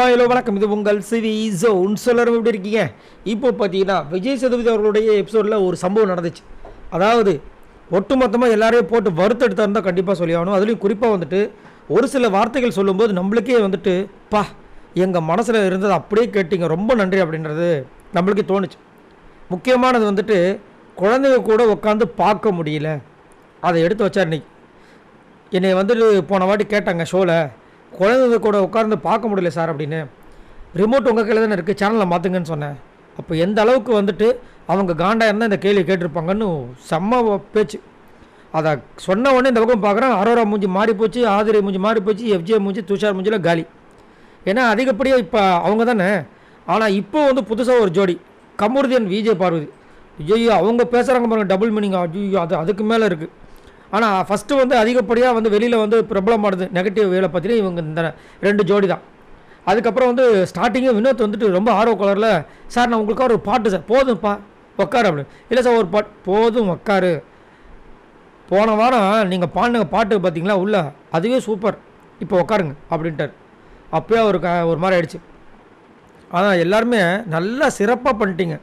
Hello வணக்கம். இது உங்கள் சிவி ஜோன். சொல்லரும் எப்படி இருக்கீங்க? இப்போ பார்த்தீங்கன்னா விஜய் சேதுபதி அவர்களுடைய எபிசோடில் ஒரு சம்பவம் நடந்துச்சு. அதாவது ஒட்டுமொத்தமாக எல்லாரையும் போட்டு வறுத்தெடுத்தா இருந்தால் கண்டிப்பாக சொல்லி ஆகணும். அதுலேயும் குறிப்பாக வந்துட்டு ஒரு சில வார்த்தைகள் சொல்லும்போது நம்மளுக்கே வந்துட்டு பா எங்கள் மனசில் இருந்தது அப்படியே கேட்டிங்க, ரொம்ப நன்றி அப்படின்றது நம்மளுக்கே தோணுச்சு. முக்கியமானது வந்துட்டு குழந்தைங்க கூட உட்காந்து பார்க்க முடியல, அதை எடுத்து வச்சார் இன்னைக்கு. என்னை வந்துட்டு போன வாட்டி கேட்டாங்க ஷோவில், குழந்தைங்க கூட உட்கார்ந்து பார்க்க முடியல சார் அப்படின்னு. ரிமோட் உங்கள் கையில் தானே இருக்குது, சேனலில் மாற்றுங்கன்னு சொன்னேன். அப்போ எந்த அளவுக்கு வந்துட்டு அவங்க காண்டாக இருந்தால் இந்த கேள்வி கேட்டிருப்பாங்கன்னு செம்ம பேச்சு. அதை சொன்ன உடனே இந்த பக்கம் பார்க்குறேன், அரோரா மூஞ்சி மாறி போச்சு, ஆதிரை மூஞ்சி மாறி போச்சு, எஃப்ஜே மூஞ்சி, துஷார் மூஞ்சியில் காலி. ஏன்னா அதிகப்படியாக இப்போ அவங்க தானே. ஆனால் இப்போ வந்து புதுசாக ஒரு ஜோடி கமருதீன் விஜய் பார்வதி. ஐயோ அவங்க பேசுகிறாங்க பாருங்கள், டபுள் மீனிங். ஐயோ அதுக்கு மேலே இருக்குது. ஆனால் ஃபஸ்ட்டு வந்து அதிகப்படியாக வந்து வெளியில் வந்து பிரபலமானது நெகட்டிவ் வேலை பார்த்தீங்கன்னா இவங்க இந்த ரெண்டு ஜோடி தான். அதுக்கப்புறம் வந்து ஸ்டார்டிங்கே வினோத் வந்துட்டு ரொம்ப ஆர்வ கலரில், சார் நான் உங்களுக்காக ஒரு பாட்டு சார், போதும்ப்பா உட்காரு அப்படின்னு. இல்லை சார் ஒரு பாட்டு, போதும் உட்காரு. போன வாரம் நீங்கள் பாடின பாட்டு பார்த்தீங்களா உள்ள, அதுவே சூப்பர், இப்போ உட்காருங்க அப்படின்ட்டார். அப்போயே அவருக்கு ஒரு மாதிரி ஆயிடுச்சு. ஆனால் எல்லாருமே நல்லா சிறப்பாக பண்ணிட்டீங்க.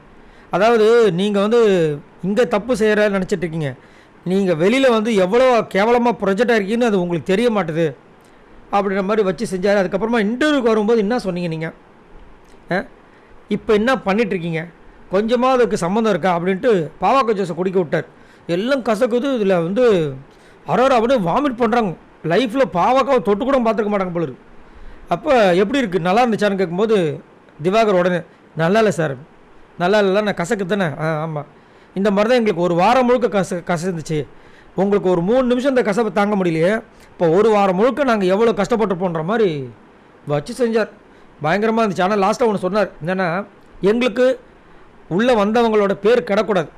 அதாவது நீங்கள் வந்து இங்கே தப்பு செய்கிற நினச்சிட்ருக்கீங்க, நீங்கள் வெளியில் வந்து எவ்வளோ கேவலமாக ப்ரொஜெக்டாக இருக்கீங்கன்னு அது உங்களுக்கு தெரிய மாட்டுது அப்படின்ற மாதிரி வச்சு செஞ்சார். அதுக்கப்புறமா இன்டர்வியூக்கு வரும்போது என்ன சொன்னீங்க நீங்கள், இப்போ என்ன பண்ணிகிட்ருக்கீங்க, கொஞ்சமாக அதுக்கு சம்மந்தம் இருக்கா அப்படின்ட்டு பாவாக்க ஜூஸை குடிக்க விட்டார். எல்லாம் கசக்குது. இதில் வந்து அரோரா அப்படியே வாமிட் பண்ணுறாங்க. லைஃப்பில் பாவாக்காவை தொட்டு கூட பார்த்துருக்க மாட்டாங்க போல இருக்கு. அப்போ எப்படி இருக்குது, நல்லா இருந்துச்சான்னு கேட்கும்போது திவாகர் உடனே நல்லா இல்லை சார், நல்லா இல்லை, நான் கசக்கு தானே. ஆமாம், இந்த மாதிரி தான் எங்களுக்கு ஒரு வாரம் முழுக்க கசந்துச்சு. உங்களுக்கு ஒரு 3 நிமிஷம் இந்த கசப்பை தாங்க முடியலையே, இப்போ ஒரு வாரம் முழுக்க நாங்கள் எவ்வளோ கஷ்டப்பட்டுருப்போன்ற மாதிரி வச்சு செஞ்சார். பயங்கரமாக இருந்துச்சு. ஆனால் லாஸ்ட்டாக ஒன்று சொன்னார், என்னென்னா எங்களுக்கு உள்ளே வந்தவங்களோட பேர் கிடக்கூடாது,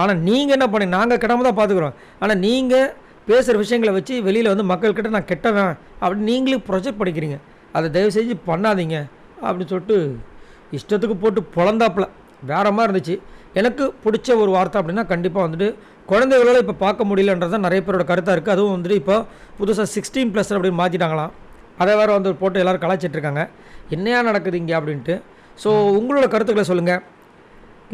ஆனால் நீங்கள் என்ன பண்ணி நாங்கள் கிடாமல் தான் பார்த்துக்குறோம், ஆனால் நீங்கள் பேசுகிற விஷயங்களை வச்சு வெளியில் வந்து மக்கள்கிட்ட நான் கெட்டவேன் அப்படின்னு நீங்களே ப்ரொஜெக்ட் பண்ணிக்கிறீங்க, அதை தயவு செஞ்சு பண்ணாதீங்க அப்படின்னு சொல்லிட்டு இஷ்டத்துக்கு போட்டு பொழந்தாப்பில் வேறு மாதிரி இருந்துச்சு. எனக்கு பிடிச்ச ஒரு வார்த்தை அப்படின்னா கண்டிப்பாக வந்துட்டு குழந்தைகளோட இப்போ பார்க்க முடியலன்றது தான் நிறைய பேரோட கருத்தாக இருக்குது. அதுவும் வந்துட்டு இப்போ புதுசாக 16+ அப்படின்னு மாற்றிட்டாங்களாம். அதை வேறு வந்து போட்டு எல்லோரும் கலாய்ச்சிட்ருக்காங்க, என்னையா நடக்குது இங்கே அப்படின்ட்டு. ஸோ உங்களோட கருத்துக்களை சொல்லுங்கள்.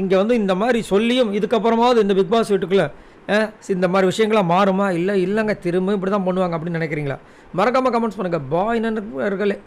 இங்கே வந்து இந்த மாதிரி சொல்லியும் இதுக்கப்புறமாவது இந்த பிக் பாஸ் வீட்டுக்குள்ளே இந்த மாதிரி விஷயங்களாம் மாறுமா, இல்லைங்க திரும்ப இப்படி தான் பண்ணுவாங்க அப்படின்னு நினைக்கிறீங்களா? மறக்காமல் கமெண்ட்ஸ் பண்ணுங்கள். பாய் நண்பர்களே.